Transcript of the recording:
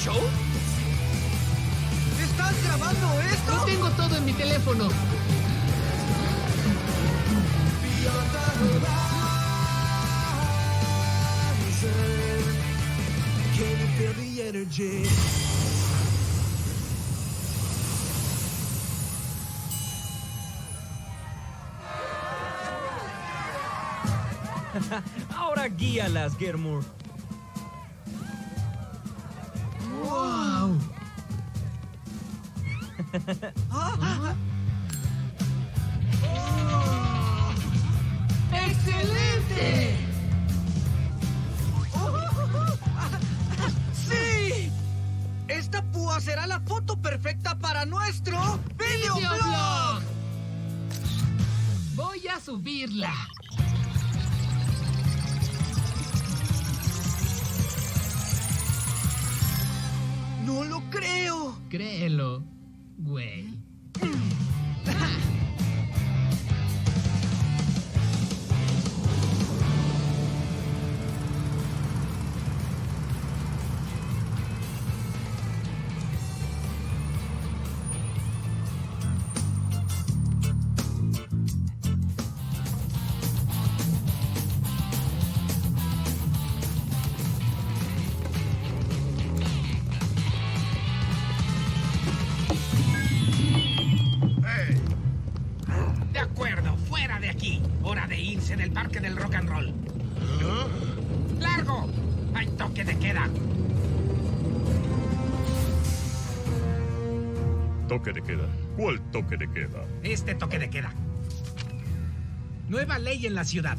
show? ¿Estás grabando esto? Lo tengo todo en mi teléfono. Can you feel the energy? Ahora guíalas, Germur. ¡Wow! ¡Excelente! ¡Sí! Esta púa será la foto perfecta para nuestro videoblog. ¡Videoblog! Voy a subirla. No lo creo. Créelo, güey. De acuerdo, fuera de aquí. Hora de irse del parque del rock and roll. ¡Largo! ¡Hay toque de queda! Toque de queda. ¿Cuál toque de queda? Este toque de queda. Nueva ley en la ciudad.